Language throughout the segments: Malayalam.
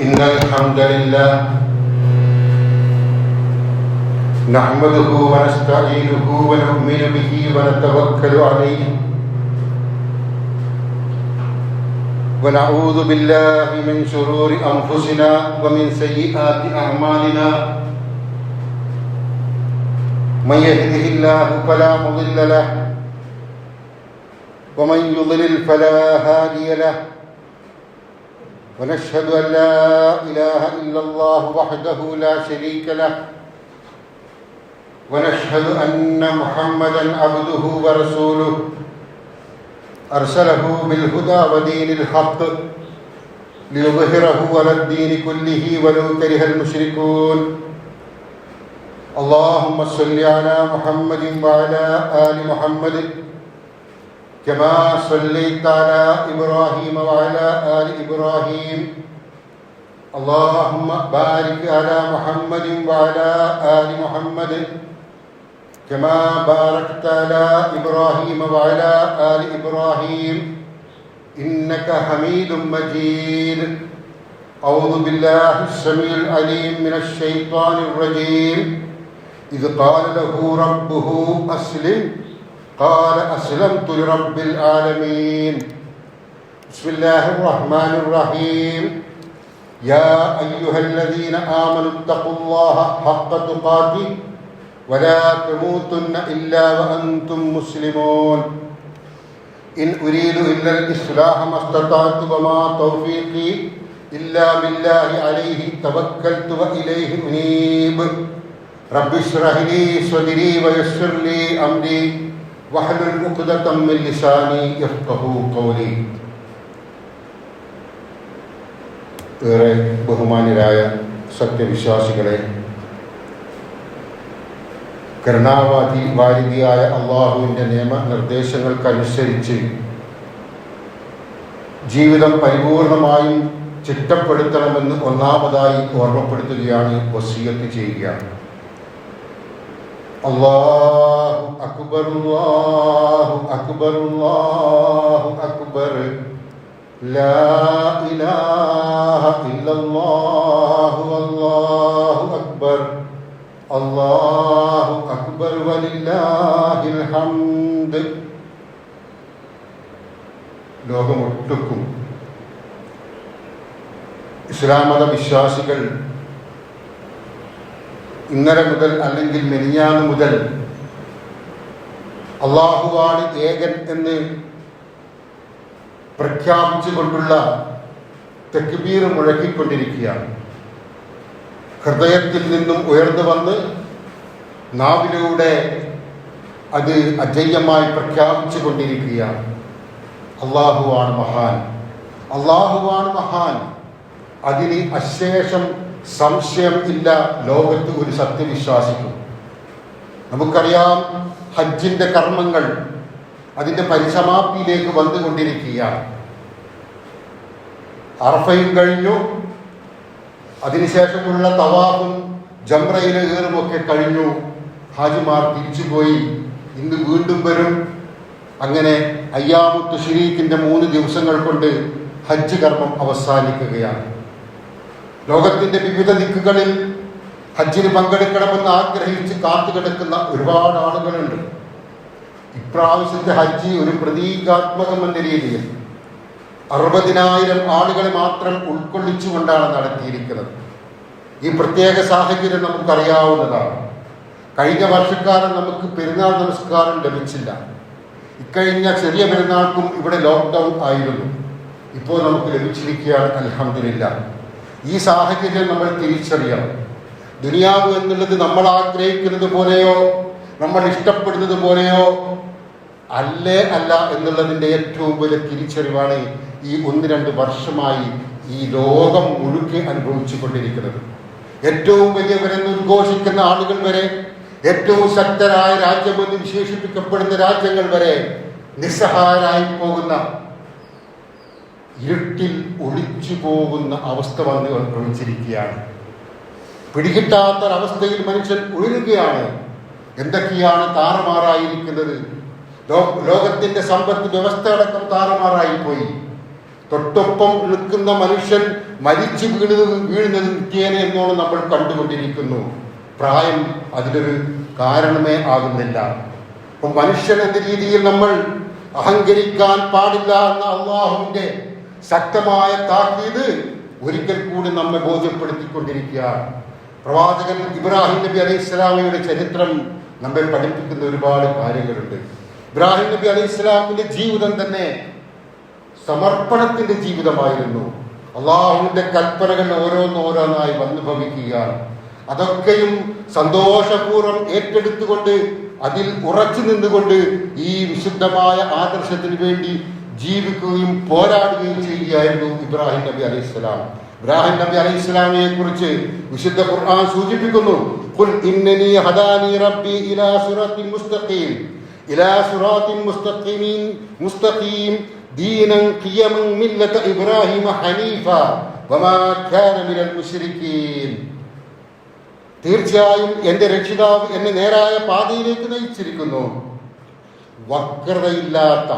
إن الحمد لله نحمده ونستعينه ونؤمن به ونتوكل عليه ونعوذ بالله من شرور أنفسنا ومن سيئات أعمالنا من يهده الله فلا مضل له ومن يضلل فلا هادي له ونشهد أن لا إله إلا الله وحده لا شريك له ونشهد أن محمدًا عبده ورسوله أرسله بالهدى ودين الحق ليظهره على الدين كله ولو كره المشركون اللهم صل على محمد وعلى آل محمد كما صليت على إبراهيم وعلى آل إبراهيم اللهم بارك على محمد وعلى آل محمد كما باركت على إبراهيم وعلى آل إبراهيم إنك حميد مجيد أعوذ بالله السميع العليم من الشيطان الرجيم إذ قال له ربه أسلم قال أسلمت لرب العالمين بسم الله الرحمن الرحيم يا أيها الذين آمنوا اتقوا الله حق تقاته ولا تموتن إلا وأنتم مسلمون إن أريد إلا الإصلاح ما استطعت وما توفيقي إلا بالله عليه توكلت وإليه أنيب رب اشرح لي صدري ويسر لي أمري واحلل عقدة من لساني يفقهوا قولي. ഏറെ ബഹുമാന്യരായ സത്യവിശ്വാസികളെ, കരുണാവാരിധിയായ അള്ളാഹുവിൻ്റെ നിയമനിർദ്ദേശങ്ങൾക്കനുസരിച്ച് ജീവിതം പരിപൂർണമായും ചിട്ടപ്പെടുത്തണമെന്ന് ഒന്നാമതായി ഓർമ്മപ്പെടുത്തുകയാണ്, വസിയത്ത് ചെയ്യുകയാണ്. അല്ലാഹു അക്ബർ അല്ലാഹു അക്ബർ അല്ലാഹു അക്ബർ ലാ ഇലാഹ ഇല്ലല്ലാഹു അല്ലാഹു അക്ബർ അല്ലാഹു അക്ബർ വലില്ലാഹിൽ ഹംദ്. ലോകമൊട്ടുക്കും ഇസ്ലാം മത വിശ്വാസികൾ ഇന്നലെ മുതൽ അല്ലെങ്കിൽ മെനിഞ്ഞാന്ന് മുതൽ അല്ലാഹുവാണ് ഏകൻ എന്ന് പ്രഖ്യാപിച്ചുകൊണ്ടുള്ള തക്ബീർ മുഴക്കിക്കൊണ്ടിരിക്കുകയാണ്. ഹൃദയത്തിൽ നിന്നും ഉയർന്നു വന്ന് നാവിലൂടെ അത് അജയ്യമായി പ്രഖ്യാപിച്ചു കൊണ്ടിരിക്കുകയാണ്. അല്ലാഹുവാണ് മഹാൻ, അല്ലാഹുവാണ് മഹാൻ. അതിന് അശേഷം സംശയം ഇല്ല ലോകത്ത് ഒരു സത്യവിശ്വാസിക്കും. നമുക്കറിയാം, ഹജ്ജിന്റെ കർമ്മങ്ങൾ അതിന്റെ പരിസമാപ്തിയിലേക്ക് വന്നുകൊണ്ടിരിക്കുകയാണ്. അറഫയും കഴിഞ്ഞു, അതിനുശേഷമുള്ള തവാഫും ജംറയിലെ ഏറുമൊക്കെ കഴിഞ്ഞു. ഹാജിമാർ തിരിച്ചുപോയി, ഇന്ന് വീണ്ടും വരും. അങ്ങനെ അയ്യാമു തശ്രീഖിന്റെ 3 ദിവസങ്ങൾ കൊണ്ട് ഹജ്ജ് കർമ്മം അവസാനിക്കുകയാണ്. ലോകത്തിന്റെ വിവിധ ദിക്കുകളിൽ ഹജ്ജിന് പങ്കെടുക്കണമെന്ന് ആഗ്രഹിച്ച് കാത്തുകിടക്കുന്ന ഒരുപാട് ആളുകളുണ്ട്. ഇപ്രാവശ്യത്തെ ഹജ്ജ് ഒരു പ്രതീകാത്മകം എന്ന രീതിയിൽ 60,000 ആളുകളെ മാത്രം ഉൾക്കൊള്ളിച്ചുകൊണ്ടാണ് നടത്തിയിരിക്കുന്നത്. ഈ പ്രത്യേക സാഹചര്യം നമുക്കറിയാവുന്നതാണ്. കഴിഞ്ഞ വർഷക്കാലം നമുക്ക് പെരുന്നാൾ നമസ്കാരം ലഭിച്ചില്ല. ഇക്കഴിഞ്ഞ ചെറിയ പെരുന്നാൾക്കും ഇവിടെ ലോക്ക്ഡൗൺ ആയിരുന്നു. ഇപ്പോൾ നമുക്ക് ലഭിച്ചിരിക്കുകയാണ്, അൽഹംദുലില്ലാഹ്. ഈ സാഹചര്യം നമ്മൾ തിരിച്ചറിയണം. ദുനിയാവ് എന്നുള്ളത് നമ്മൾ ആഗ്രഹിക്കുന്നത് പോലെയോ നമ്മൾ ഇഷ്ടപ്പെടുന്നത് പോലെയോ അല്ല എന്നുള്ളതിൻ്റെ ഏറ്റവും വലിയ തിരിച്ചറിവാണ് ഈ 1-2 വർഷമായി ഈ ലോകം മുഴുക്കെ അനുഭവിച്ചു കൊണ്ടിരിക്കുന്നത്. ഏറ്റവും വലിയവരെന്ന് ഉദ്ഘോഷിക്കുന്ന ആളുകൾ വരെ, ഏറ്റവും ശക്തരായ രാജ്യമെന്ന് വിശേഷിപ്പിക്കപ്പെടുന്ന രാജ്യങ്ങൾ വരെ നിസ്സഹായരായി പോകുന്ന, ഇരുട്ടിൽ ഒളിച്ചു പോകുന്ന അവസ്ഥ വന്ന് അനുഭവിച്ചിരിക്കുകയാണ്. പിടികിട്ടാത്തൊരവസ്ഥയിൽ മനുഷ്യൻ ഉയരുകയാണ്. എന്തൊക്കെയാണ് താറുമാറായിരിക്കുന്നത്? ലോകത്തിന്റെ സമ്പത്ത് വ്യവസ്ഥ അടക്കം താറുമാറായി പോയി. തൊട്ടൊപ്പം നിൽക്കുന്ന മനുഷ്യൻ മരിച്ചു വീഴുന്നത് നിത്യേന എന്നോണം നമ്മൾ കണ്ടുകൊണ്ടിരിക്കുന്നു. പ്രായം അതിലൊരു കാരണമേ ആകുന്നില്ല. അപ്പം മനുഷ്യൻ എന്ന രീതിയിൽ നമ്മൾ അഹങ്കരിക്കാൻ പാടില്ല എന്ന അള്ളാഹുവിന്റെ ശക്തമായ താക്കീത് ഒരിക്കൽ കൂടി നമ്മെ ബോധ്യപ്പെടുത്തിക്കൊണ്ടിരിക്കുകയാണ്. പ്രവാചകൻ ഇബ്രാഹിം നബി അലൈഹിസ്സലാമയുടെ ചരിത്രം നമ്മെ പഠിപ്പിക്കുന്ന ഒരുപാട് കാര്യങ്ങളുണ്ട്. ഇബ്രാഹിം നബി അലൈഹിസ്സലാമിന്റെ ജീവിതം തന്നെ സമർപ്പണത്തിന്റെ ജീവിതമായിരുന്നു. അള്ളാഹുവിന്റെ കൽപ്പനകൾ ഓരോന്നോരോന്നായി വന്നു ഭവിക്കുകയാണ്. അതൊക്കെയും സന്തോഷപൂർവ്വം ഏറ്റെടുത്തുകൊണ്ട് അതിൽ ഉറച്ചു നിന്നുകൊണ്ട് ഈ വിശുദ്ധമായ ആദർശത്തിന് വേണ്ടി ജീവിക്കുകയും പോരാടുകയും ചെയ്യുകയായിരുന്നു ഇബ്രാഹിം നബി അലൈഹിസ്സലാം. ഇബ്രാഹിം നബി അലൈഹിസ്സലാമിനെ കുറിച്ച് വിശുദ്ധ ഖുർആൻ സൂചിപ്പിക്കുന്നു, ഖുൽ ഇന്നനി ഹദാനി റബ്ബി ഇലാ സിറാത്തിൻ മുസ്തഖീം ഇലാ സിറാത്തിൻ മുസ്തഖീം ദീനൻ ഖിയമൻ മില്ലത ഇബ്രാഹിമ ഹനീഫ വമാ കാന മിനൽ മുശ്രിക്കീൻ. തീർച്ചയായും എന്റെ രക്ഷിതാവ് എന്നെ നേരായ പാതയിലേക്ക് നയിച്ചിരിക്കുന്നു. വക്രതയില്ലാത്ത,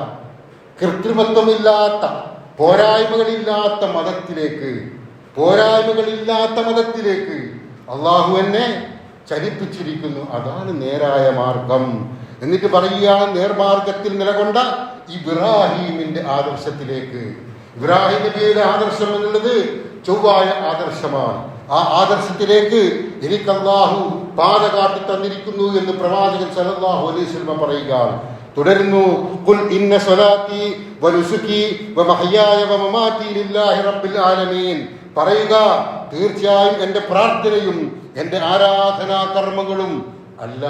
കൃത്രിമത്വമില്ലാത്ത, പോരായ്മകളില്ലാത്ത മതത്തിലേക്ക് അള്ളാഹു എന്നെ ചലിപ്പിച്ചിരിക്കുന്നു. അതാണ് നേരായ മാർഗം. എന്നിട്ട് പറയുകയാണ്, നേർമാർഗത്തിൽ നിലകൊണ്ട ഇബ്രാഹീമിന്റെ ആദർശത്തിലേക്ക്. ഇബ്രാഹിം നബിയുടെ ആദർശം എന്നുള്ളത് ചൊവ്വായ ആദർശമാണ്. ആ ആദർശത്തിലേക്ക് എനിക്ക് അല്ലാഹു പാത കാട്ടി തന്നിരിക്കുന്നു എന്ന് പ്രവാചകൻ സല്ലല്ലാഹു അലൈഹി വസല്ലം പറയുകയാണ്. തുടരുന്നു, ഖുൽ ഇന്ന സ്വലാത്തി വനുസുകി വമഹ്യായ വമമാതി ലില്ലാഹി റബ്ബിൽ ആലമീൻ. പറയുക, തീർച്ചയായും എൻ്റെ പ്രാർത്ഥനയും എൻ്റെ ആരാധനാ കർമ്മങ്ങളും അല്ല,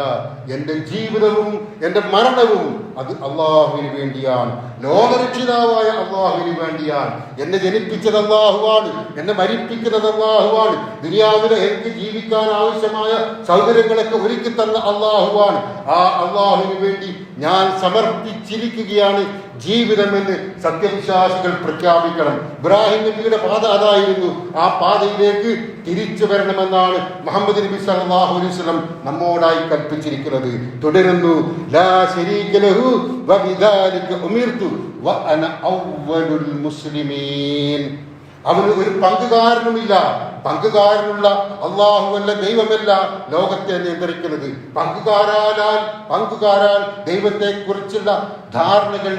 എൻ്റെ ജീവിതവും എൻ്റെ മരണവും അത് അള്ളാഹുവിന് വേണ്ടിയാണ്, ലോകരക്ഷിതാവായ അള്ളാഹുവിന് വേണ്ടിയാണ്. എന്നെ ജനിപ്പിച്ചത് അള്ളാഹുവാണ്, എന്നെ മരിപ്പിക്കുന്നത് അള്ളാഹുവാണ്, ദുനിയാവിലെ എനിക്ക് ജീവിക്കാൻ ആവശ്യമായ സൗകര്യങ്ങളൊക്കെ ഒരുക്കി തന്ന അള്ളാഹുവാണ്. ആ അള്ളാഹുവിന് വേണ്ടി ഞാൻ സമർപ്പിച്ചിരിക്കുകയാണ് ജീവിതമെന്ന് സത്യവിശ്വാസികൾ പ്രഖ്യാപിക്കണം. ഇബ്രാഹിം നബിയുടെ പാത അതായിരുന്നു. ആ പാതയിലേക്ക് തിരിച്ചു വരണമെന്നാണ് മുഹമ്മദ് നബി സല്ലല്ലാഹു അലൈഹി വസല്ലം നമ്മോടായി കൽപ്പിച്ചിരിക്കുന്നത്. തുടരുന്നു, ലാ ശരീക ലഹു വബിദാലിക ഉമിർതു വഅന അവ്വലുൽ മുസ്ലിമീൻ. അവന് ഒരു പങ്കുകാരനുമില്ല. പങ്കുകാരനുള്ള അല്ലാഹുവല്ല, ദൈവമല്ല ലോകത്തെ നിയന്ത്രിക്കുന്നത്. പങ്കുകാരാൽ ദൈവത്തെ കുറിച്ചുള്ള ധാരണകൾ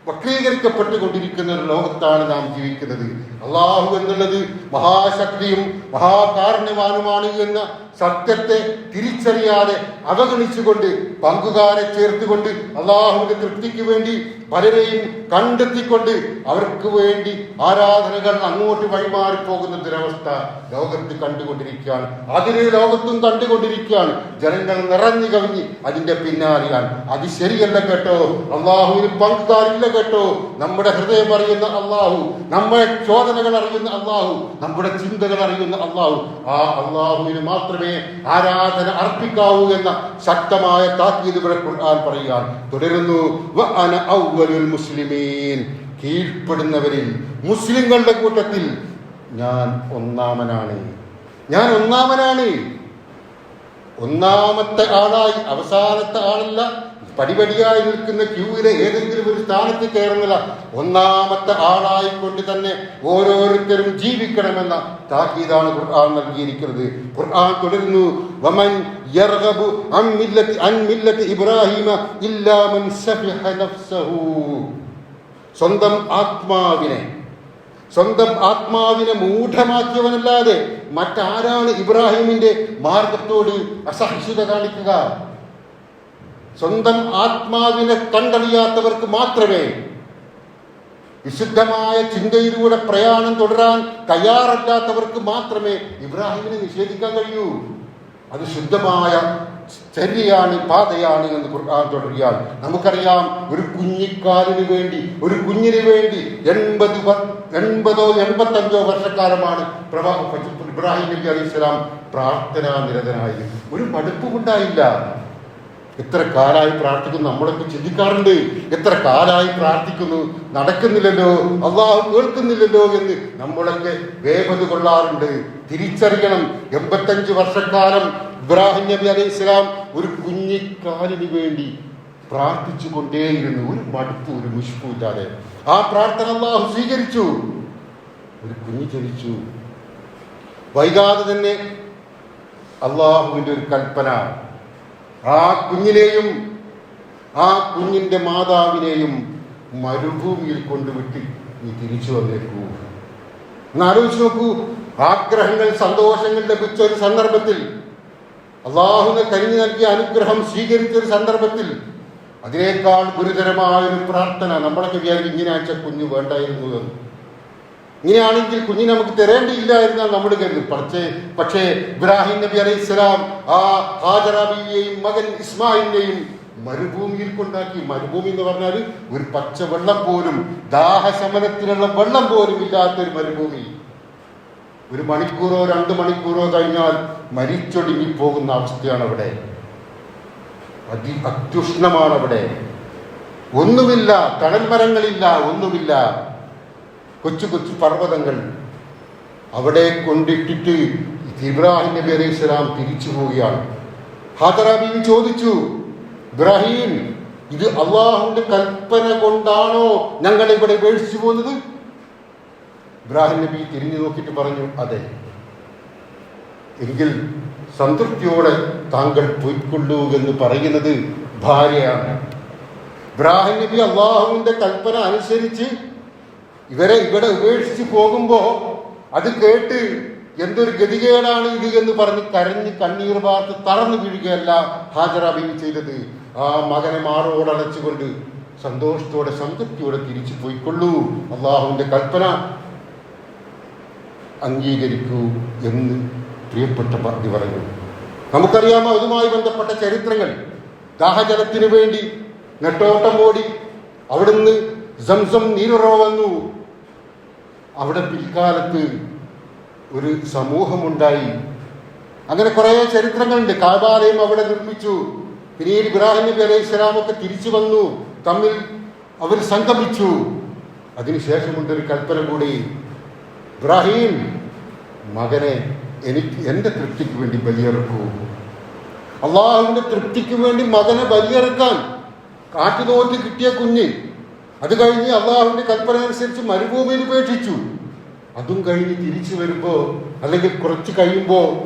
വക്രീകരിക്കപ്പെട്ടുകൊണ്ടിരിക്കുന്ന ഒരു ലോകത്താണ് നാം ജീവിക്കുന്നത്. അള്ളാഹു എന്നുള്ളത് മഹാശക്തിയും മഹാകാരുണ്യവാനുമാണ് എന്ന സത്യത്തെ തിരിച്ചറിയാതെ അവഗണിച്ചുകൊണ്ട് പങ്കുകാരെ ചേർത്തുകൊണ്ട് അള്ളാഹുവിന്റെ തൃപ്തിക്ക് വേണ്ടി പലരെയും കണ്ടെത്തിക്കൊണ്ട് അവർക്ക് വേണ്ടി ആരാധനകൾ അങ്ങോട്ട് വഴിമാറിപ്പോകുന്ന ദുരവസ്ഥ ലോകത്ത് കണ്ടുകൊണ്ടിരിക്കുകയാണ്. അതിനെ ലോകത്തും കണ്ടുകൊണ്ടിരിക്കുകയാണ്. ജനങ്ങൾ നിറഞ്ഞു കവിഞ്ഞ് അതിന്റെ പിന്നാലെയാണ്. അത് ശരിയല്ല കേട്ടോ. അള്ളാഹുവിന് പങ്കുകാരില്ല കേട്ടോ. നമ്മുടെ ഹൃദയം അറിയുന്ന അള്ളാഹു, നമ്മുടെ ചോദനകൾ അറിയുന്ന അള്ളാഹു, നമ്മുടെ ചിന്തകൾ അറിയുന്ന അള്ളാഹു, ആ അള്ളാഹുവിന് മാത്രമേ ആരാധന അർപ്പിക്കാവൂ എന്ന ശക്തമായ താക്കീത് ഖുർആൻ പറയുകയാണ്. തുടരുന്നു, വഅന അവ്വലുൽ മുസ്ലിമീൻ. കീഴ്പ്പെടുന്നവരിൽ, മുസ്ലിങ്ങളുടെ കൂട്ടത്തിൽ ഞാൻ ഒന്നാമനാണ്. ഒന്നാമത്തെ ആളായി, അവസാനത്തെ ആളല്ല, പടിപടിയായി നിൽക്കുന്ന ക്യൂവിലെ ഏതെങ്കിലും ഒരു സ്ഥാനത്ത് കയറുന്നില്ല. ഒന്നാമത്തെ ആളായിക്കൊണ്ട് തന്നെ ഓരോരുത്തരും ജീവിക്കണമെന്ന താക്കീതാണ് ഖുർആൻ നൽകിയിരിക്കുന്നത്. ഖുർആൻ തുടരുന്നു, വമൻ യർഗബു അൻ മില്ലത്തി ഇബ്രാഹിമ ഇല്ലാ മൻ സഫിഹ നഫ്സഹു. സ്വന്തം ആത്മാവിനെ മൂഢമാക്കിയവനല്ലാതെ മറ്റാരാണ് ഇബ്രാഹിമിന്റെ മാർഗത്തോട് അസഹിഷ്ണുത കാണിക്കുക? സ്വന്തം ആത്മാവിനെ കണ്ടറിയാത്തവർക്ക് മാത്രമേ, വിശുദ്ധമായ ചിന്തയിലൂടെ പ്രയാണം തുടരാൻ തയ്യാറല്ലാത്തവർക്ക് മാത്രമേ ഇബ്രാഹിമിനെ നിഷേധിക്കാൻ കഴിയൂ. അത് ശുദ്ധമായ ചര്യയാണ്, പാതയാണ് എന്ന് ഖുർആൻ തുടരുകയാണ്. നമുക്കറിയാം, ഒരു കുഞ്ഞിന് വേണ്ടി 80-85 വർഷക്കാലമാണ് ഇബ്രാഹിം നബി അലൈഹിസ്സലാം പ്രാർത്ഥനാ നിരതനായി. ഒരു മടുപ്പുമുണ്ടായില്ല. എത്ര കാലായി പ്രാർത്ഥിക്കുന്നു, നമ്മളൊക്കെ ചിന്തിക്കാറുണ്ട്. എത്ര കാലായി പ്രാർത്ഥിക്കുന്നു, നടക്കുന്നില്ലല്ലോ, അള്ളാഹു കേൾക്കുന്നില്ലല്ലോ എന്ന് നമ്മളൊക്കെ വേഗത കൊള്ളാറുണ്ട്. തിരിച്ചറിയണം, 85 വർഷക്കാലം ഇബ്രാഹിം നബി അലൈഹി സ്വലാം ഒരു കുഞ്ഞിക്കാലിന് വേണ്ടി പ്രാർത്ഥിച്ചു കൊണ്ടേയിരുന്നു, ഒരു മടുപ്പും ഒരു മുഷ്പും ഇല്ലാതെ. ആ പ്രാർത്ഥന അല്ലാഹു സ്വീകരിച്ചു. ഒരു കുഞ്ഞ് ജനിച്ചു. വൈകാതെ തന്നെ അള്ളാഹുവിൻ്റെ ഒരു കൽപ്പന, ആ കുഞ്ഞിനെയും ആ കുഞ്ഞിൻ്റെ മാതാവിനെയും മരുഭൂമിയിൽ കൊണ്ടുവിട്ട് നീ തിരിച്ചു വന്നേക്കൂ. എന്നാലോചിച്ച് നോക്കൂ, ആഗ്രഹങ്ങൾ സന്തോഷങ്ങൾ ലഭിച്ച ഒരു സന്ദർഭത്തിൽ, അള്ളാഹുവിനെ കനിഞ്ഞു നൽകിയ അനുഗ്രഹം സ്വീകരിച്ച ഒരു സന്ദർഭത്തിൽ അതിനേക്കാൾ ഗുരുതരമായ ഒരു പ്രാർത്ഥന. നമ്മളൊക്കെ വിചാരിക്കും ഇങ്ങനെ അയച്ച കുഞ്ഞ് വേണ്ടായിരുന്നു എന്ന്. ഇങ്ങനെയാണെങ്കിൽ കുഞ്ഞിനെ നമുക്ക് തരേണ്ടിയില്ലായിരുന്നു നമ്മൾ കരുതും. പക്ഷേ ഇബ്രാഹിം നബി അലൈഹി സ്വലാം ആ ഹാജറ ബീവിയെയും മകൻ ഇസ്മായിലിനെയും മരുഭൂമിയിൽ കൊണ്ടാക്കി. മരുഭൂമി എന്ന് പറഞ്ഞാൽ ഒരു പച്ച വെള്ളം പോലും, ദാഹശമനത്തിനുള്ള വെള്ളം പോലും ഇല്ലാത്തൊരു മരുഭൂമി. 1 മണിക്കൂറോ 2 മണിക്കൂറോ കഴിഞ്ഞാൽ മരിച്ചൊടുങ്ങി പോകുന്ന അവസ്ഥയാണ് അവിടെ. അത്യുഷ്ണമാണ് അവിടെ. ഒന്നുമില്ല, തണൽമരങ്ങളില്ല, ഒന്നുമില്ല. കൊച്ചു കൊച്ചു പർവ്വതങ്ങൾ. അവിടെ കൊണ്ടിട്ടിട്ട് ഇബ്രാഹിം നബി അലൈഹി സ്വലാം തിരിച്ചു പോവുകയാണ്. ഹാജറ ബീവി ചോദിച്ചു, ഇബ്രാഹിം, ഇത് അള്ളാഹുവിന്റെ കൽപ്പന കൊണ്ടാണോ ഞങ്ങൾ ഇവിടെ ഉപേക്ഷിച്ചു പോകുന്നത്? ഇബ്രാഹിം നബി തിരിഞ്ഞു നോക്കിയിട്ട് പറഞ്ഞു, അതെ. എങ്കിൽ സംതൃപ്തിയോടെ താങ്കൾ പോയിക്കൊള്ളൂ എന്ന് പറയുന്നത് ഭാര്യയാണ്. ഇബ്രാഹിം നബി അള്ളാഹുവിന്റെ കൽപ്പന അനുസരിച്ച് ഇവരെ ഇവിടെ ഉപേക്ഷിച്ച് പോകുമ്പോ അത് കേട്ട് എന്തൊരു ഗതികേടാണ് ഇത് എന്ന് പറഞ്ഞ് കരഞ്ഞ് കണ്ണീർ പാർത്ത് തളർന്നു വീഴുകയല്ല ഹാജറ ബീവി ചെയ്തത്. ആ മകനെ മാറോടടച്ചുകൊണ്ട് സന്തോഷത്തോടെ സംതൃപ്തിയോടെ തിരിച്ചു പോയിക്കൊള്ളൂ, അള്ളാഹുവിന്റെ കൽപ്പന അംഗീകരിക്കൂ എന്ന് പ്രിയപ്പെട്ട പത്നി പറഞ്ഞു. നമുക്കറിയാമോ അതുമായി ബന്ധപ്പെട്ട ചരിത്രങ്ങൾ. ദാഹജലത്തിനു വേണ്ടി നെട്ടോട്ടം ഓടി അവിടുന്ന് സംസം നീരുറവ വന്നു. അവിടെ പിൽക്കാലത്ത് ഒരു സമൂഹമുണ്ടായി. അങ്ങനെ കുറെ ചരിത്രങ്ങളുണ്ട്. കാബാലയം അവിടെ നിർമ്മിച്ചു. പിന്നീട് ഇബ്രാഹിം നബി അലൈഹി സ്വലാമൊക്കെ തിരിച്ചു വന്നു, തമ്മിൽ അവർ സംഗമിച്ചു. അതിനുശേഷമുണ്ടൊരു കൽപ്പന കൂടി, ഇബ്രാഹിം, മകനെ എനിക്ക് എൻ്റെ തൃപ്തിക്ക് വേണ്ടി ബലിയെറുക്കൂ. അള്ളാഹുവിന്റെ തൃപ്തിക്ക് വേണ്ടി മകനെ ബലിയെറുക്കാൻ കാട്ടുനോറ്റ് കിട്ടിയ കുഞ്ഞ്, അത് കഴിഞ്ഞ് അള്ളാഹുവിന്റെ കൽപ്പന അനുസരിച്ച് മരുഭൂമിയിൽ ഉപേക്ഷിച്ചു. അതും കഴിഞ്ഞ് തിരിച്ചു വരുമ്പോ, അല്ലെങ്കിൽ കുറച്ച് കഴിയുമ്പോ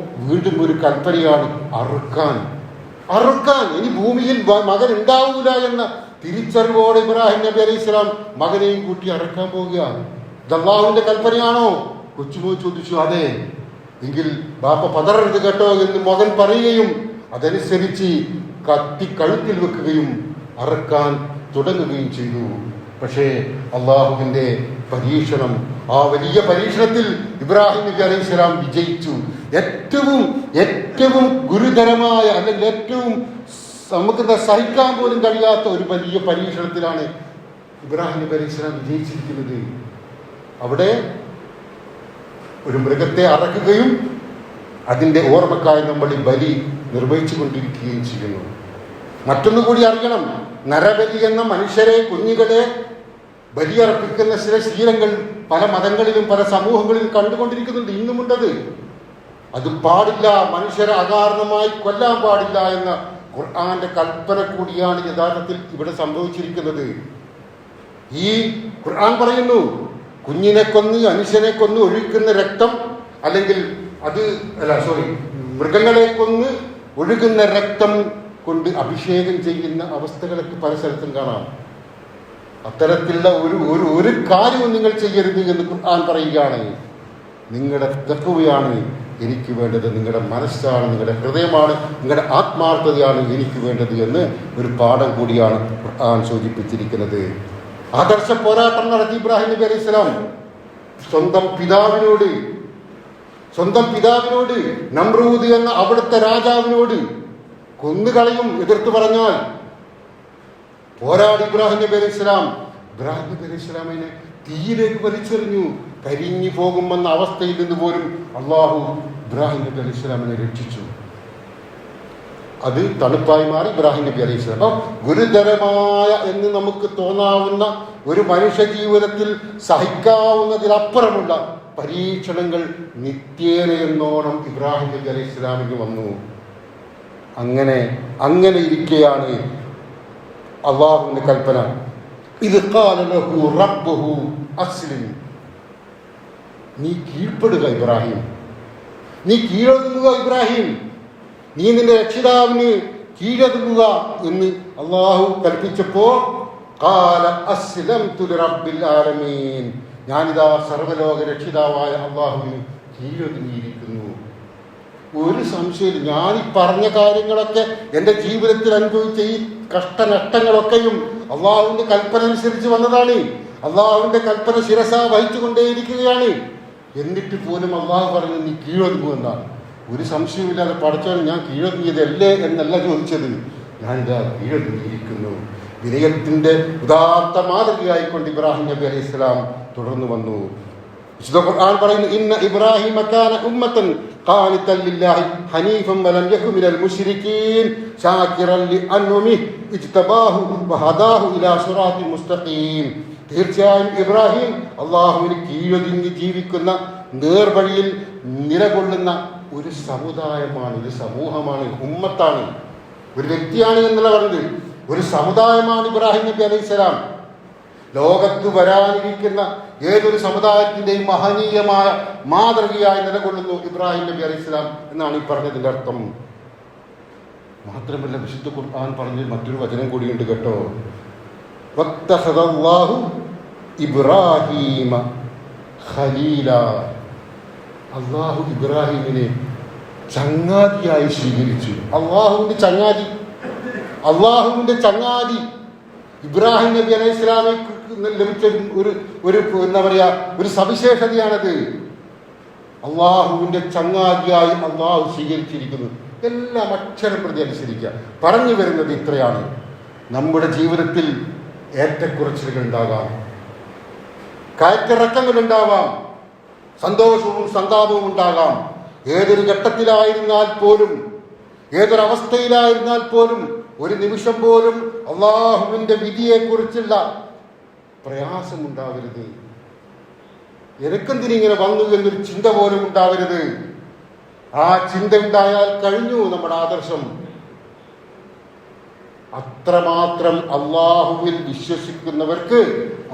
വീണ്ടും ഒരു കൽപ്പനയാണ്, അറുക്കാൻ. ഇനി ഭൂമിയിൽ മകൻ ഉണ്ടാവൂല എന്ന തിരിച്ചറിവോടെ ഇബ്രാഹിം നബി അലൈഹി സ്വലാം മകനെയും കൂട്ടി അറുക്കാൻ പോവുകയാണ്. ഇത് അള്ളാഹുവിന്റെ കൽപ്പനയാണോ? കൊച്ചുമോൻ ചോദിച്ചു, അതെ. എങ്കിൽ ബാപ്പ പതറരുത് കേട്ടോ എന്ന് മകൻ പറയുകയും അതനുസരിച്ച് കത്തി കഴുത്തിൽ വെക്കുകയും അറക്കാൻ തുടങ്ങുകയും ചെയ്തു. പക്ഷേ അള്ളാഹുവിന്റെ പരീക്ഷണം, ആ വലിയ പരീക്ഷണത്തിൽ ഇബ്രാഹിം നബി അലൈഹി സ്വലാം വിജയിച്ചു. ഏറ്റവും ഗുരുതരമായ, അല്ലെങ്കിൽ ഏറ്റവും നമുക്ക് സഹിക്കാൻ പോലും കഴിയാത്ത ഒരു വലിയ പരീക്ഷണത്തിലാണ് ഇബ്രാഹിം നബി അലൈഹി സ്വലാം വിജയിച്ചിരിക്കുന്നത്. അവിടെ ഒരു മൃഗത്തെ അറക്കുകയും അതിൻ്റെ ഓർമ്മക്കായി നമ്മൾ ഈ ബലി നിർവഹിച്ചു കൊണ്ടിരിക്കുകയും ചെയ്യുന്നു. മറ്റൊന്നുകൂടി അറിയണം, നരബലി എന്ന മനുഷ്യരെ, കുഞ്ഞുങ്ങളെ ബലിയർപ്പിക്കുന്ന ചില ശീലങ്ങൾ പല മതങ്ങളിലും പല സമൂഹങ്ങളിലും കണ്ടുകൊണ്ടിരിക്കുന്നുണ്ട്, ഇന്നുമുണ്ടത്. അത് പാടില്ല, മനുഷ്യരെ അകാരണമായി കൊല്ലാൻ പാടില്ല എന്ന ഖുർആന്റെ കൽപ്പന കൂടിയാണ് യഥാർത്ഥത്തിൽ ഇവിടെ സംഭവിച്ചിരിക്കുന്നത്. ഈ ഖുർആൻ പറയുന്നു, കുഞ്ഞിനെ കൊന്ന് മനുഷ്യനെ കൊന്ന് ഒഴുകുന്ന രക്തം, അല്ലെങ്കിൽ മൃഗങ്ങളെ കൊന്ന് ഒഴുകുന്ന രക്തം കൊണ്ട് അഭിഷേകം ചെയ്യുന്ന അവസ്ഥകളൊക്കെ പല സ്ഥലത്തും കാണാം. അത്തരത്തിലുള്ള ഒരു കാര്യവും നിങ്ങൾ ചെയ്യരുത് എന്ന് ഖുർആൻ പറയുകയാണ്. നിങ്ങളുടെ തഖ്വയാണ് എനിക്ക് വേണ്ടത്, നിങ്ങളുടെ മനസ്സാണ്, നിങ്ങളുടെ ഹൃദയമാണ്, നിങ്ങളുടെ ആത്മാർത്ഥതയാണ് എനിക്ക് വേണ്ടത് എന്ന് ഒരു പാഠം കൂടിയാണ് ഖുർആൻ സൂചിപ്പിച്ചിരിക്കുന്നത്. ആദർശ പോരാട്ടം നടത്തി ഇബ്രാഹിം നബി അലൈഹി സ്വലാം സ്വന്തം പിതാവിനോട് നമ്രൂദ് എന്ന അവിടുത്തെ രാജാവിനോട് കൊന്നുകളയും എതിർത്ത് പറഞ്ഞാൽ പോരാടി ഇബ്രാഹിം നബി അലൈഹി സ്വലാം. ഇബ്രാഹിം നബി അലൈഹി സ്വലാമിനെ തീയിലേക്ക് വലിച്ചെറിഞ്ഞു. കരിഞ്ഞു പോകുമെന്ന അവസ്ഥയിൽ നിന്ന് പോലും അള്ളാഹു ഇബ്രാഹിം നബി അലൈഹി സ്വലാമിനെ രക്ഷിച്ചു. അത് തണുപ്പായി മാറി ഇബ്രാഹിം നബി അലൈഹി സ്വലാം. അപ്പം ഗുരുതരമായ എന്ന് നമുക്ക് തോന്നാവുന്ന ഒരു മനുഷ്യ ജീവിതത്തിൽ സഹിക്കാവുന്നതിലപ്പുറമുള്ള പരീക്ഷണങ്ങൾ നിത്യേനയെന്നോണം ഇബ്രാഹിം നബി അലൈഹി സ്വലാമിന് വന്നു. അങ്ങനെ ഇരിക്കെയാണ് അള്ളാഹുവിന്റെ കൽപ്പന, ഇത് ഖാല ലഹു റബ്ബുഹു അസ്ലിം, നീ കീഴ്പ്പെടുക ഇബ്രാഹിം, നീ കീഴൊതുങ്ങുക ഇബ്രാഹിം, നീ നിന്റെ രക്ഷിതാവിന് കീഴൊതുങ്ങുക എന്ന് അള്ളാഹു കൽപ്പിച്ചപ്പോൾ ഖാല അസ്ലംതു ലിറബ്ബിൽ ആലമീൻ, ഞാനിതാ സർവ്വലോക രക്ഷിതാവായ അള്ളാഹുവിന് കീഴൊതുങ്ങിയിരിക്കുന്നു. ഒരു സംശയമില്ല, ഞാൻ ഈ പറഞ്ഞ കാര്യങ്ങളൊക്കെ എൻ്റെ ജീവിതത്തിൽ അനുഭവിച്ച ഈ കഷ്ടനഷ്ടങ്ങളൊക്കെയും അള്ളാഹുവിന്റെ കൽപ്പന അനുസരിച്ച് വന്നതാണ്. അള്ളാഹുവിന്റെ കൽപ്പന ശിരസ വഹിച്ചുകൊണ്ടേയിരിക്കുകയാണ്. എന്നിട്ട് പോലും അള്ളാഹു പറഞ്ഞു നീ കീഴൊതുങ്ങുമെന്നാണ്. ഒരു സംശയമില്ലാതെ പഠിച്ചാൽ ഞാൻ കീഴൊതുങ്ങിയതല്ലേ എന്നല്ല ചോദിച്ചത്, ഞാനിതാ കീഴൊതുങ്ങിയിരിക്കുന്നു. വിനയത്തിന്റെ ഉദാത്ത മാതൃകയായിക്കൊണ്ട് ഇബ്രാഹിം നബി അലൈഹി സ്വലാം തുടർന്നു വന്നു. വിശുദ്ധ ഖുർആൻ പറയുന്നു, ഇന്ന ഇബ്രാഹിമ കാന ഉമ്മത്തൻ ഖാനിതൻ ലില്ലാഹി ഹനീഫൻ വലം യകു മിനൽ മുശ്രികീൻ ശാകിറൻ ലിഅൻഉമിഹി ഇജ്തബാഹു വഹദാഹു ഇലാ സിറാത്തിൽ മുസ്തഖീം. തീർച്ചയായും ഇബ്രാഹിം അള്ളാഹുവിന് കീഴൊതുങ്ങി ജീവിക്കുന്ന നേർവഴിയിൽ നിലകൊള്ളുന്ന ഒരു സമുദായമാണ്, ഒരു സമൂഹമാണ്, ഉമ്മത്താണ്, ഒരു വ്യക്തിയാണ് എന്നല്ല പറഞ്ഞത്, ഒരു സമുദായമാണ് ഇബ്രാഹിം നബി അലൈഹി സ്വലാം. ലോകത്ത് വരാനിരിക്കുന്ന ഏതൊരു സമുദായത്തിന്റെയും മഹനീയമായ മാതൃകയായി നിലകൊള്ളുന്നു ഇബ്രാഹിം നബി അലൈഹി സ്വലാം എന്നാണ് ഈ പറഞ്ഞതിന്റെ അർത്ഥം. മാത്രമല്ല വിശുദ്ധ ഖുർആൻ പറഞ്ഞ മറ്റൊരു വചനം കൂടിയുണ്ട് കേട്ടോ, വത്തഖദല്ലാഹു ഇബ്രാഹീമ ഖലീല, അള്ളാഹു ഇബ്രാഹിമിനെ ചങ്ങാതിയായി സ്വീകരിച്ചു. അള്ളാഹുവിന്റെ ചങ്ങാതി ഇബ്രാഹിം നബി അലൈഹി സ്വലാമിക്ക് ലഭിച്ച ഒരു എന്താ പറയാ ഒരു സവിശേഷതയാണത്. അള്ളാഹുവിന്റെ ചങ്ങാതിയായി അള്ളാഹു സ്വീകരിച്ചിരിക്കുന്നു. എല്ലാം അക്ഷരം പ്രതി അനുസരിക്കുക. പറഞ്ഞു വരുന്നത് ഇത്രയാണ്, നമ്മുടെ ജീവിതത്തിൽ ഏറ്റക്കുറച്ചിലുകൾ ഉണ്ടാകാം, കയറ്റിറക്കങ്ങൾ ഉണ്ടാവാം, സന്തോഷവും സന്താപവും ഉണ്ടാകാം. ഏതൊരു ഘട്ടത്തിലായിരുന്നാൽ പോലും, ഏതൊരവസ്ഥയിലായിരുന്നാൽ പോലും ഒരു നിമിഷം പോലും അള്ളാഹുവിന്റെ വിധിയെക്കുറിച്ചുള്ള പ്രയാസമുണ്ടാവരുത്. എനക്കെന്തിനിങ്ങനെ വന്നു എന്നൊരു ചിന്ത പോലും ഉണ്ടാവരുത്. ആ ചിന്ത ഉണ്ടായാൽ കഴിഞ്ഞു നമ്മുടെ ആദർശം. അത്രമാത്രം അള്ളാഹുവിൽ വിശ്വസിക്കുന്നവർക്ക്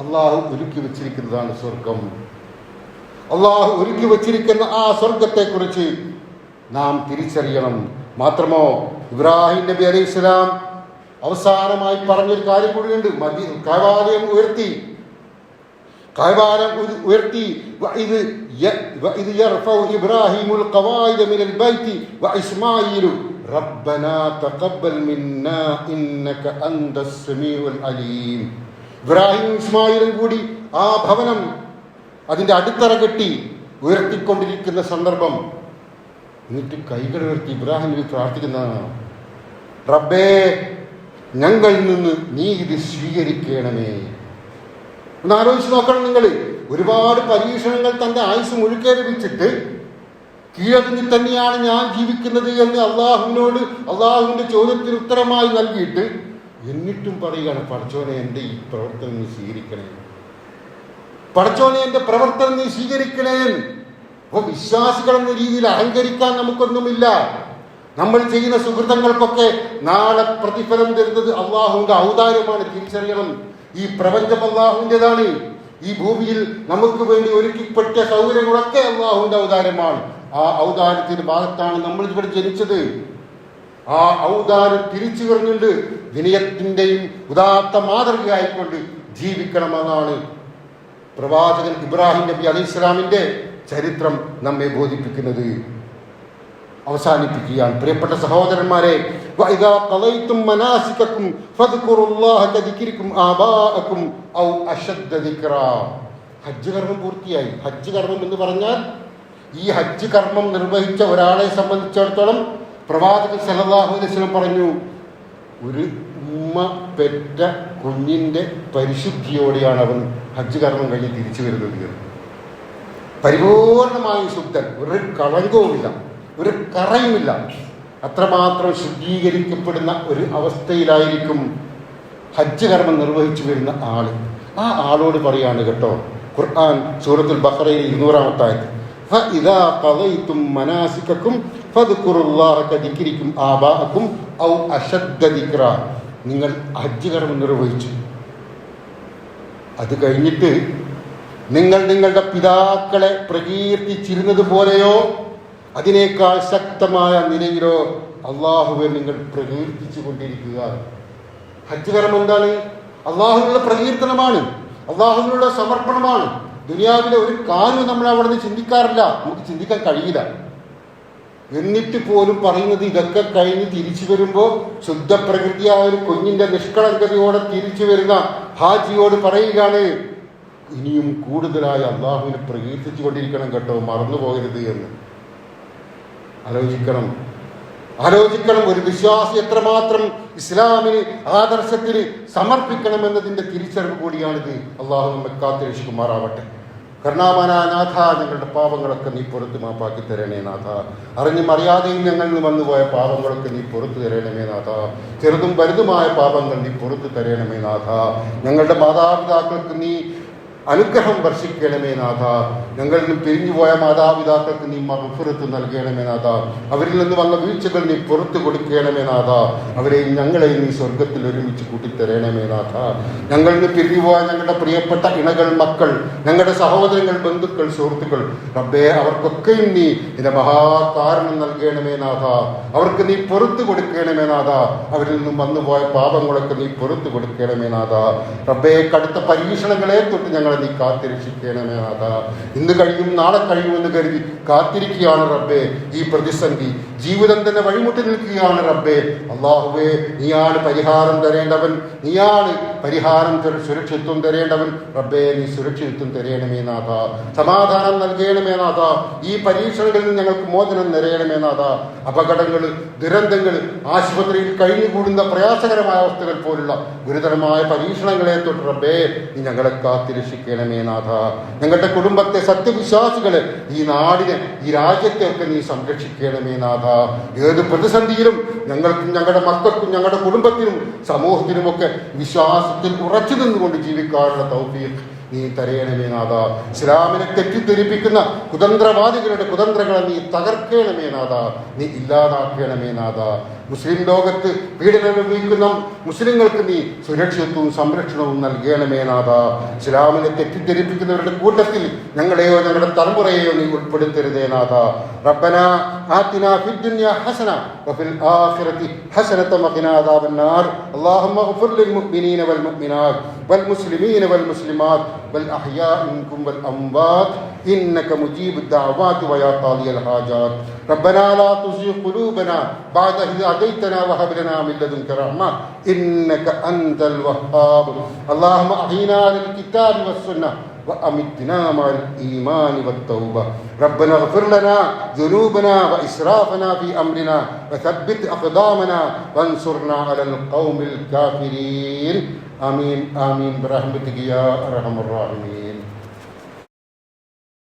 അള്ളാഹു ഒരുക്കി വെച്ചിരിക്കുന്നതാണ് സ്വർഗം. അള്ളാഹു ഒരുക്കി വെച്ചിരിക്കുന്ന ആ സ്വർഗത്തെക്കുറിച്ച് നാം തിരിച്ചറിയണം. മാത്രമോ ഇബ്രാഹിം നബി അലൈഹി സ്വലാം അവസാനമായി പറഞ്ഞൊരു കാര്യം കൂടിയുണ്ട്. കഅബാലയം ഉയർത്തി ഇത് യർഫഉ ഇബ്രാഹിമുൽ ഖവായിദ മിനൽ ബൈത്തി വഇസ്മാഈലു റബ്ബനാ തഖബ്ബൽ മിന്നാ ഇന്നക അൻതസ് സമീഉൽ അലീം. ഇബ്രാഹിം ഇസ്മായിലും കൂടി ആ ഭവനം അതിന്റെ അടിത്തറ കെട്ടി ഉയർത്തിക്കൊണ്ടിരിക്കുന്ന സന്ദർഭം. എന്നിട്ട് കൈകൾ ഉയർത്തി ഇബ്രാഹിം നബി പ്രാർത്ഥിക്കുന്നതാണ്, റബ്ബേ ഞങ്ങളിൽ നിന്ന് നീ ഇത് സ്വീകരിക്കണമേ. ഒന്ന് ആലോചിച്ച് നോക്കണം നിങ്ങൾ. ഒരുപാട് പരീക്ഷണങ്ങൾ തന്റെ ആയുസ് മുഴുക്കെ ലഭിച്ചിട്ട് കീഴടങ്ങി തന്നെയാണ് ഞാൻ ജീവിക്കുന്നത് എന്ന് അള്ളാഹുവിനോട് അള്ളാഹുവിന്റെ ചോദ്യത്തിന് ഉത്തരമായി നൽകിയിട്ട് എന്നിട്ടും പറയുകയാണ്, പടച്ചോനെ എൻ്റെ ഈ പ്രവർത്തനം നീ സ്വീകരിക്കണേ, പടച്ചോനെ എൻ്റെ പ്രവർത്തനം നീ സ്വീകരിക്കണേ. അപ്പൊ വിശ്വാസികൾ എന്ന രീതിയിൽ അഹങ്കരിക്കാൻ നമുക്കൊന്നുമില്ല. നമ്മൾ ചെയ്യുന്ന സുഹൃതങ്ങൾക്കൊക്കെ നാളെ പ്രതിഫലം തരുന്നത് അള്ളാഹുവിന്റെ ഔദാര്യമാണ്, തിരിച്ചറിയണം. ഈ പ്രപഞ്ചം അള്ളാഹുവിൻ്റെതാണ്. ഈ ഭൂമിയിൽ നമുക്ക് വേണ്ടി ഒരുക്കിപ്പെട്ട സൗകര്യങ്ങളൊക്കെ അള്ളാഹുവിന്റെ ഔദാര്യമാണ്. ആ ഔദാര്യത്തിന്റെ ഭാഗത്താണ് നമ്മൾ ഇവിടെ ജനിച്ചത്. ആ ഔദാര്യം തിരിച്ചു പറഞ്ഞുകൊണ്ട് വിനയത്തിന്റെയും ഉദാത്ത മാതൃകയായിക്കൊണ്ട് ജീവിക്കണമെന്നാണ് പ്രവാചകൻ ഇബ്രാഹിം നബി അലൈഹി സ്വലാമിന്റെ ചരിത്രം നമ്മെ ബോധിപ്പിക്കുന്നത്. അവസാനിപ്പിക്കുകയാണ്. പ്രിയപ്പെട്ട സഹോദരന്മാരെ, വഇദാ ഖളൈതും മനാസികകും ഫദ്കുറുല്ലാഹ കദിക്രികും ആബാഅകും ഔ അശദ്ദ ദിക്റാ. ഹജ്ജ് കർമ്മം പൂർത്തിയായി. ഹജ്ജ് കർമ്മം എന്ന് പറഞ്ഞാൽ ഈ ഹജ്ജ് കർമ്മം നിർവഹിച്ച ഒരാളെ സംബന്ധിച്ചിടത്തോളം പ്രവാചകൻ സല്ലല്ലാഹു അലൈഹി വസല്ലം പറഞ്ഞു, ഒരു ഉമ്മ പെറ്റ കുഞ്ഞിന്റെ പരിശുദ്ധിയോടെയാണ് അവൻ ഹജ്ജ് കർമ്മം കഴിഞ്ഞ് തിരിച്ചു വരുന്നത്. പരിപൂർണമായി ശുദ്ധൻ, ഒരു കളങ്കവുമില്ല, ഒരു കറയുമില്ല. അത്രമാത്രം ശുദ്ധീകരിക്കപ്പെടുന്ന ഒരു അവസ്ഥയിലായിരിക്കും ഹജ്ജ് കർമ്മം നിർവഹിച്ചു വരുന്ന ആള്. ആ ആളോട് പറയാണ് കേട്ടോ ഖുർആൻ സൂറത്തുൽ ബഖറയിൽ 200-ാമത്തെ ആയത്ത്, ഫഇദാ ഖളൈതും മനാസികകും ഫദ്കുറുല്ലാഹ കദിക്രികും ആബാഅകും ഔ അശദ്ദ ദിക്റാ. നിങ്ങൾ ഹജ്ജ് കർമ്മം നിർവഹിച്ചു. അത് കഴിഞ്ഞിട്ട് നിങ്ങൾ നിങ്ങളുടെ പിതാക്കളെ പ്രകീർത്തിച്ചിരുന്നത് പോലെയോ അതിനേക്കാൾ ശക്തമായ നിലയിലോ അള്ളാഹുവെ നിങ്ങൾ പ്രകീർത്തിച്ചു കൊണ്ടിരിക്കുക. ഹജ്ജ് കർമ്മം എന്താണ്? അള്ളാഹുവിനുള്ള പ്രകീർത്തനമാണ്, അള്ളാഹുവിനുള്ള സമർപ്പണമാണ്. ദുനിയാവിലെ ഒരു കാര്യവും നമ്മൾ അവിടെ നിന്ന് ചിന്തിക്കാറില്ല, നമുക്ക് ചിന്തിക്കാൻ കഴിയില്ല. എന്നിട്ട് പോലും പറയുന്നത് ഇതൊക്കെ കഴിഞ്ഞ് തിരിച്ചു വരുമ്പോൾ ശുദ്ധപ്രകൃതിയായ ഒരു കുഞ്ഞിന്റെ നിഷ്കളങ്കതയോടെ തിരിച്ചു വരുന്ന ഹാജിയോട് പറയുകയാണ്, ഇനിയും കൂടുതലായി അള്ളാഹുവിനെ പ്രകീർത്തിച്ചു കൊണ്ടിരിക്കണം കേട്ടോ, മറന്നുപോകരുത് എന്ന്. ആലോചിക്കണം ഒരു വിശ്വാസി എത്രമാത്രം ഇസ്ലാമിന് ആദർശത്തിന് സമർപ്പിക്കണം എന്നതിന്റെ തിരിച്ചറിവ് കൂടിയാണിത്. അള്ളാഹു നമ്മെ കാത്തുരക്ഷിക്കുമാറാവട്ടെ. കരുണാമനാനാഥ, ഞങ്ങളുടെ പാപങ്ങളൊക്കെ നീ പുറത്ത് മാപ്പാക്കി തരണേ നാഥ. അറിഞ്ഞും അറിയാതെയും ഞങ്ങളിൽ നിന്ന് വന്നുപോയ പാപങ്ങളൊക്കെ നീ പുറത്തു തരണമേ നാഥ. ചെറുതും വലുതുമായ പാപങ്ങൾ നീ പുറത്തു തരണമേ നാഥ. ഞങ്ങളുടെ മാതാപിതാക്കൾക്ക് നീ അനുഗ്രഹം വർഷിക്കണമേ നാഥ. ഞങ്ങളിൽ നിന്ന് പിരിഞ്ഞുപോയ മാതാപിതാക്കൾക്ക് നീ മഗ്ഫിറത്ത് നൽകണമേ നാഥ. അവരിൽ നിന്ന് വന്ന വീഴ്ചകൾ നീ പുറത്തു കൊടുക്കണമേ നാഥ. അവരെയും ഞങ്ങളെയും നീ സ്വർഗത്തിൽ ഒരുമിച്ച് കൂട്ടിത്തരണമേ നാഥ. ഞങ്ങളിൽ നിന്ന് പിരിഞ്ഞുപോയ ഞങ്ങളുടെ പ്രിയപ്പെട്ട ഇണകൾ, മക്കൾ, ഞങ്ങളുടെ സഹോദരങ്ങൾ, ബന്ധുക്കൾ, സുഹൃത്തുക്കൾ, റബ്ബേ അവർക്കൊക്കെയും നീ നിന്റെ മഹാകാരണം നൽകണമേ നാഥ. അവർക്ക് നീ പുറത്തു കൊടുക്കണമേ നാഥ. അവരിൽ നിന്നും വന്നുപോയ പാപങ്ങളൊക്കെ നീ പുറത്തു കൊടുക്കണമേ നാഥ. റബ്ബേ കടുത്ത പരീക്ഷണങ്ങളെ തൊട്ട് ഞങ്ങളെ നീ കാത്തിരക്ഷിക്കണമേ നാഥ. ഇന്ന് കഴിയും നാളെ കഴിയുമെന്ന് കരുതി കാത്തിരിക്കുകയാണ് റബ്ബേ. ഈ പ്രതിസന്ധി ജീവിതം തന്നെ വഴിമുട്ടി നിൽക്കുകയാണ് റബ്ബേ. അള്ളാഹുവേ, നീയാണ് പരിഹാരം തരേണ്ടവൻ, നീയാണ് പരിഹാരം സുരക്ഷിത്വം തരേണ്ടവൻ. റബ്ബേ, നീ സുരക്ഷിത്വം തരയണമേ നാഥ. സമാധാനം നൽകണമേ നാഥ. ഈ പരീക്ഷണങ്ങളിൽ നിന്ന് ഞങ്ങൾക്ക് മോചനം നിറയണമേ നാഥ. അപകടങ്ങൾ, ദുരന്തങ്ങൾ, ആശുപത്രിയിൽ കഴിഞ്ഞുകൂടുന്ന പ്രയാസകരമായ അവസ്ഥകൾ പോലുള്ള ഗുരുതരമായ പരീക്ഷണങ്ങളെ തൊട്ട് റബ്ബേ നീ ഞങ്ങളെ കാത്തിരക്ഷിക്കണമേ നാഥ. ഞങ്ങളുടെ കുടുംബത്തെ, സത്യവിശ്വാസികളെ, ഈ നാടിനെ, ഈ രാജ്യത്തെ ഒക്കെ നീ സംരക്ഷിക്കണമേ നാഥ. ഏത് പ്രതിസന്ധിയിലും ഞങ്ങൾക്കും ഞങ്ങളുടെ മക്കൾക്കും ഞങ്ങളുടെ കുടുംബത്തിനും സമൂഹത്തിനുമൊക്കെ വിശ്വാസത്തിൽ ഉറച്ചു നിന്നുകൊണ്ട് ജീവിക്കാനുള്ള തൗഫീഖ് നീ തരയണമേ നാഥ. ഇസ്ലാമിനെ തെറ്റിദ്ധരിപ്പിക്കുന്ന കുതന്ത്രവാദികളുടെ കുതന്ത്രങ്ങളെ നീ തകർക്കണമേ നാഥ. നീ ഇല്ലാതാക്കണമേ നാഥ. മുസ്ലിം ലോകത്ത് പീഡനം അനുഭവിക്കുന്ന മുസ്ലിങ്ങൾക്ക് നീ സുരക്ഷിതത്വവും സംരക്ഷണവും നൽകണമേ നാഥ. ഇസ്ലാമിനെ തെറ്റിദ്ധരിപ്പിക്കുന്നവരുടെ കൂട്ടത്തിൽ ഞങ്ങളെയോ ഞങ്ങളുടെ തലമുറയെയോ നീ ഉൾപ്പെടുത്തരുതേ നാഥ. റബ്ബനാ ആതിനാ ഫിദ്ദുനിയാ ഹസന വഫിൽ ആഖിറതി ഹസനത വഖിനാ അദാബന്നാർ. അല്ലാഹുമ്മ ഗ്ഫിർ ലിൽ മുഅ്മിനീന വൽ മുഅ്മിനാത്ത് വൽ മുസ്ലിമീന വൽ മുസ്ലിമാത്ത് വൽ അഹ്യാഇ മിൻകും വൽ അംവാത് ഇന്നക മുജീബുദ് ദഅവാതി വയാ ഖാദിയൽ ഹാജാത്ത്. റബ്ബനാ ലാ തുസിഗ് ഖുലൂബനാ ബഅദ ഇദ് ഹദൈതനാ വഹബ് ലനാ മിൻ ലദുൻക റഹ്മ ഇന്നക അൻതൽ വഹ്ഹാബ്. അല്ലാഹുമ്മ അഹീനാ ലിൽ കിതാബി വസ്സുന്നah وأمتنا مع الإيمان والتوبة. ربنا اغفر لنا ذنوبنا وإسرافنا في أمرنا وثبت أقدامنا وانصرنا على القوم الكافرين. آمين آمين برحمتك يا أرحم الراحمين.